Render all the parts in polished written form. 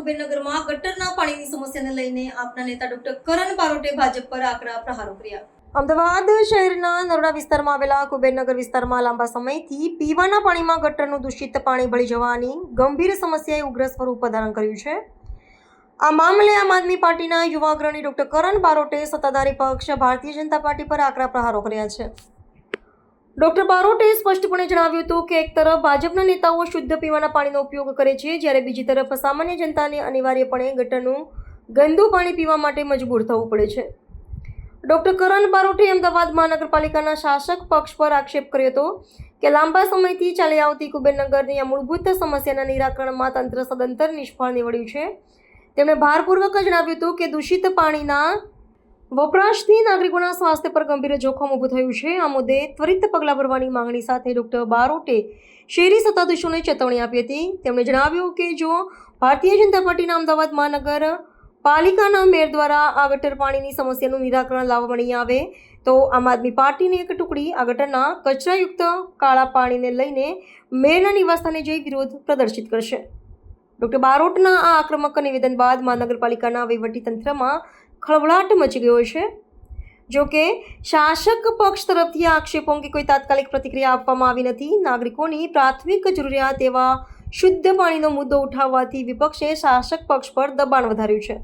કુબેરનગરમાં ગટરના પાણીની સમસ્યાને લઈને આપના નેતા ડોક્ટર કરણ બારોટે ભાજપ પર આકરા પ્રહારો કર્યા। અમદાવાદ શહેરના નરોડા વિસ્તારમાં આવેલા કુબેરનગર વિસ્તારમાં લાંબા સમયથી પીવાના પાણીમાં ગટરનું દૂષિત પાણી ભળી જવાની ગંભીર સમસ્યાએ ઉગ્ર સ્વરૂપ ધારણ કર્યું છે। આ મામલે આમ આદમી પાર્ટીના યુવા અગ્રણી ડોક્ટર કરણ બારોટે સત્તાધારી પક્ષ ભારતીય જનતા પાર્ટી પર આકરા પ્રહારો કર્યા છે। ડોક્ટર બારોટે સ્પષ્ટપણે જણાવ્યું હતું કે એક તરફ ભાજપના નેતાઓ શુદ્ધ પીવાના પાણીનો ઉપયોગ કરે છે, જ્યારે બીજી તરફ સામાન્ય જનતાને અનિવાર્યપણે ગટરનું ગંદુ પાણી પીવા માટે મજબૂર થવું પડે છે। ડોક્ટર કરણ બારોટે અમદાવાદ મહાનગરપાલિકાના શાસક પક્ષ પર આક્ષેપ કર્યો હતો કે લાંબા સમયથી ચાલી આવતી કુબેરનગરની આ મૂળભૂત સમસ્યાના નિરાકરણમાં તંત્ર સદંતર નિષ્ફળ નીવડ્યું છે। તેમણે ભારપૂર્વક જણાવ્યું હતું કે દૂષિત પાણીના વપરાશથી નાગરિકોના સ્વાસ્થ્ય પર ગંભીર જોખમ ઊભું થયું છે। આ મુદ્દે ત્વરિત પગલાં ભરવાની માંગણી સાથે ડોક્ટર બારોટે શહેરી સત્તાધીશોને ચેતવણી આપી હતી। તેમણે જણાવ્યું કે જો ભારતીય જનતા પાર્ટીના અમદાવાદ મહાનગર પાલિકાના મેયર દ્વારા આ ગટર પાણીની સમસ્યાનું નિરાકરણ લાવવામાં નહીં આવે તો આમ આદમી પાર્ટીની એક ટુકડી આ ગટરના કચરાયુક્ત કાળા પાણીને લઈને મેયરના નિવાસસ્થાને જઈ વિરોધ પ્રદર્શિત કરશે। ડોક્ટર બારોટના આ આક્રમક નિવેદન બાદ મહાનગરપાલિકાના વહીવટીતંત્રમાં ખળભળાટ મચી ગયો છે। જો કે શાસક પક્ષ તરફથી આ આક્ષેપો અંગે કોઈ તાત્કાલિક પ્રતિક્રિયા આપવામાં આવી નથી। નાગરિકોની પ્રાથમિક જરૂરિયાત એવા શુદ્ધ પાણીનો મુદ્દો ઉઠાવવાથી વિપક્ષે શાસક પક્ષ પર દબાણ વધાર્યું છે।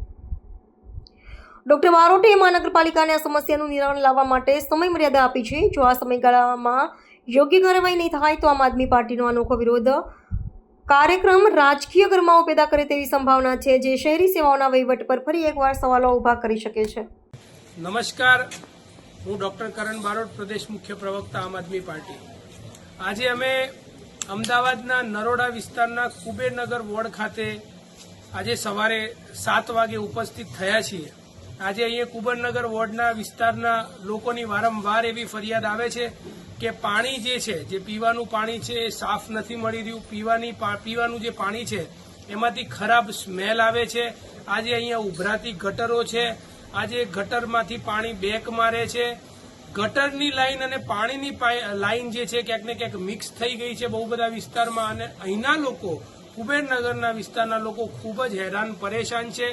ડોક્ટર બારોટે મહાનગરપાલિકાને આ સમસ્યાનું નિરાકરણ લાવવા માટે સમય મર્યાદા આપી છે। જો આ સમયગાળામાં યોગ્ય કાર્યવાહી નહીં થાય તો આમ આદમી પાર્ટીનો અનોખો વિરોધ કાર્યક્રમ રાજકીય ગરમાવો પેદા કરે તેવી સંભાવના છે, જે શહેરી સેવાઓના વહીવટ પર ફરી એકવાર સવાલો ઊભા કરી શકે છે। નમસ્કાર, હું ડોક્ટર કરણ બારોટ, પ્રદેશ મુખ્ય પ્રવક્તા આમ આદમી પાર્ટી। આજે અમે અમદાવાદના નરોડા વિસ્તારના કુબેરનગર વોર્ડ ખાતે આજે સવારે 7 વાગે ઉપસ્થિત થયા છીએ। આજે અહીંયા કુબેરનગર વોર્ડના વિસ્તારના લોકોની વારંવાર એવી ફરિયાદ આવે છે કે પાણી જે છે, જે પીવાનું પાણી છે એ સાફ નથી મળી રહ્યું। પીવાનું જે પાણી છે એમાંથી ખરાબ સ્મેલ આવે છે। આજે અહીંયા ઉભરાતી ગટરો છે, આજે ગટરમાંથી પાણી બેક મારે છે। ગટરની લાઈન અને પાણીની લાઈન જે છે ક્યાંક ને ક્યાંક મિક્સ થઈ ગઈ છે બહુ બધા વિસ્તારમાં, અને અહીંના લોકો, કુબેરનગરના વિસ્તારના લોકો ખૂબ જ હેરાન પરેશાન છે।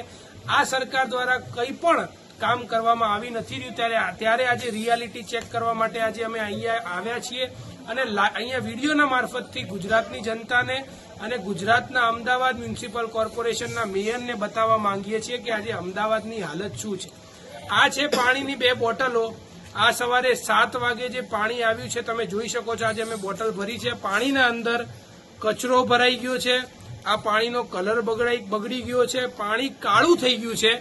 આ સરકાર દ્વારા કંઈ પણ કામ કરવામાં આવી નથી રહ્યું, ત્યારે આજે રિયાલિટી ચેક કરવા માટે આજે અમે અહીંયા આવ્યા છીએ અને અહીંયા વિડીયોના મારફતથી ગુજરાતની જનતાને અને ગુજરાતના અમદાવાદ મ્યુનિસિપલ કોર્પોરેશનના મેયરને બતાવવા માંગીએ છીએ કે આજે અમદાવાદની હાલત શું છે। આ છે પાણીની 2 બોટલો। આ સવારે 7 વાગે જે પાણી આવ્યું છે તમે જોઈ શકો છો। આજે અમે બોટલ ભરી છે, પાણીના અંદર કચરો ભરાઈ ગયો છે, આ પાણીનો કલર બગડી ગયો છે, પાણી કાળું થઈ ગયું છે।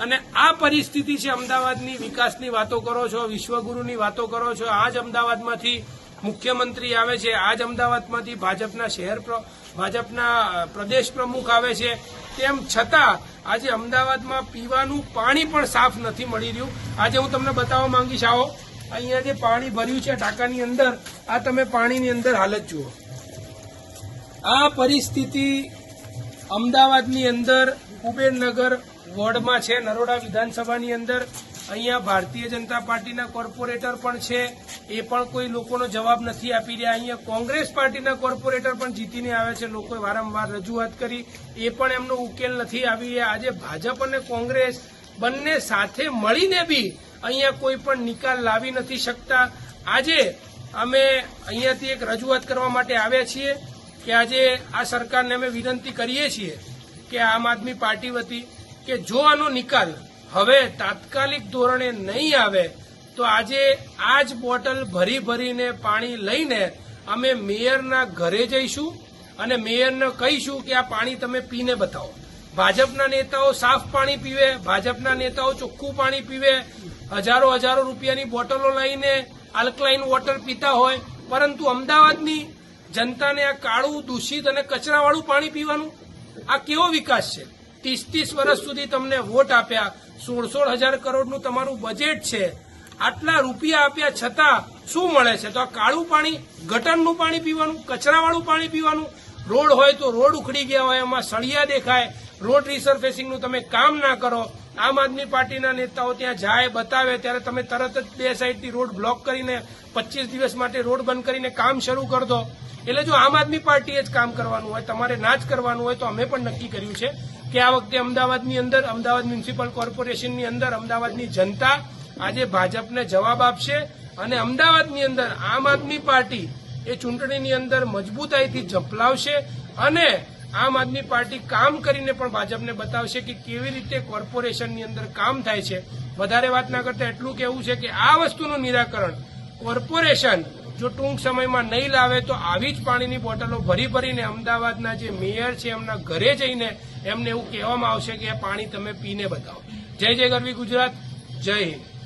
અને આ પરિસ્થિતિ છે અમદાવાદની। વિકાસની વાતો કરો છો, વિશ્વગુરુની વાતો કરો છો, આજ અમદાવાદમાંથી મુખ્યમંત્રી આવે છે, આજ અમદાવાદમાંથી ભાજપના પ્રદેશ પ્રમુખ આવે છે, તેમ છતાં આજે અમદાવાદમાં પીવાનું પાણી પણ સાફ નથી મળી રહ્યું। આજે હું તમને બતાવવા માંગીશ, આવો અહીંયા જે પાણી ભર્યું છે ટાંકાની અંદર, આ તમે પાણીની અંદર હાલત જુઓ। આ પરિસ્થિતિ અમદાવાદની અંદર કુબેરનગર વોર્ડમાં છે, નરોડા વિધાનસભાની અંદર। અહીંયા ભારતીય જનતા પાર્ટીના કોર્પોરેટર પણ છે, એ પણ કોઈ લોકોનો જવાબ નથી આપી રહ્યા। અહીંયા કોંગ્રેસ પાર્ટીના કોર્પોરેટર પણ જીતીને આવે છે, લોકોએ વારંવાર રજૂઆત કરી, એ પણ એમનો ઉકેલ નથી આવી રહ્યા। આજે ભાજપ અને કોંગ્રેસ બંને સાથે મળીને બી અહીંયા કોઈ પણ નિકાલ લાવી નથી શકતા। આજે અમે અહીંયાથી એક રજૂઆત કરવા માટે આવ્યા છીએ કે આજે આ સરકારને અમે વિનંતી કરીએ છીએ કે આમ આદમી પાર્ટી વતી કે જો આનો નિકાલ હવે તાત્કાલિક ધોરણે નહીં આવે તો આજે આ જ બોટલ ભરીને પાણી લઈને અમે મેયરના ઘરે જઈશું અને મેયરને કહીશું કે આ પાણી તમે પીને બતાવો। ભાજપના નેતાઓ સાફ પાણી પીવે, ભાજપના નેતાઓ ચોખ્ખું પાણી પીવે, હજારો રૂપિયાની બોટલો લઈને આલ્કલાઇન વોટર પીતા હોય, પરંતુ અમદાવાદની જનતાને આ કાળું, દૂષિત અને કચરાવાળું પાણી પીવાનું, આ કેવો વિકાસ છે? 30 વર્ષ સુધી તમને વોટ આપ્યા, 16,000 કરોડનું તમારું બજેટ છે, આટલા રૂપિયા આપ્યા છતાં શું મળે છે? તો આ કાળું પાણી, ગટરનું પાણી પીવાનું, કચરાવાળું પાણી પીવાનું। રોડ હોય તો રોડ ઉખડી ગયા હોય, એમાં સળિયા દેખાય, રોડ રિસર્ફેસિંગનું તમે કામ ના કરો। આમ આદમી પાર્ટીના નેતાઓ ત્યાં જાય, બતાવે, ત્યારે તમે તરત જ 2 સાઈડથી રોડ બ્લોક કરીને 25 દિવસ માટે રોડ બંધ કરીને કામ શરૂ કરી દો। એટલે જો આમ આદમી પાર્ટીએ જ કામ કરવાનું હોય, તમારે ના જ કરવાનું હોય, તો અમે પણ નક્કી કર્યું છે કે આ વખતે અમદાવાદની અંદર અમદાવાદ મ્યુનિસિપલ કોર્પોરેશનની અંદર અમદાવાદની જનતા આજે ભાજપને જવાબ આપશે અને અમદાવાદની અંદર આમ આદમી પાર્ટી એ ચૂંટણીની અંદર મજબૂતાઈથી ઝંપલાવશે અને આમ આદમી પાર્ટી કામ કરીને પણ ભાજપને બતાવશે કે કેવી રીતે કોર્પોરેશનની અંદર કામ થાય છે. વધારે વાત ના કરતા એટલું કહેવું છે કે આ વસ્તુનું નિરાકરણ કોર્પોરેશન જો ટૂંક સમયમાં નહીં લાવે તો આવી જ પાણીની બોટલો ભરી ભરીને અમદાવાદના જે મેયર છે એમના ઘરે જઈને એમને એવું કહેવામાં આવશે કે આ પાણી તમે પીને બતાવો. જય જય ગરવી ગુજરાત, જય હિન્દ.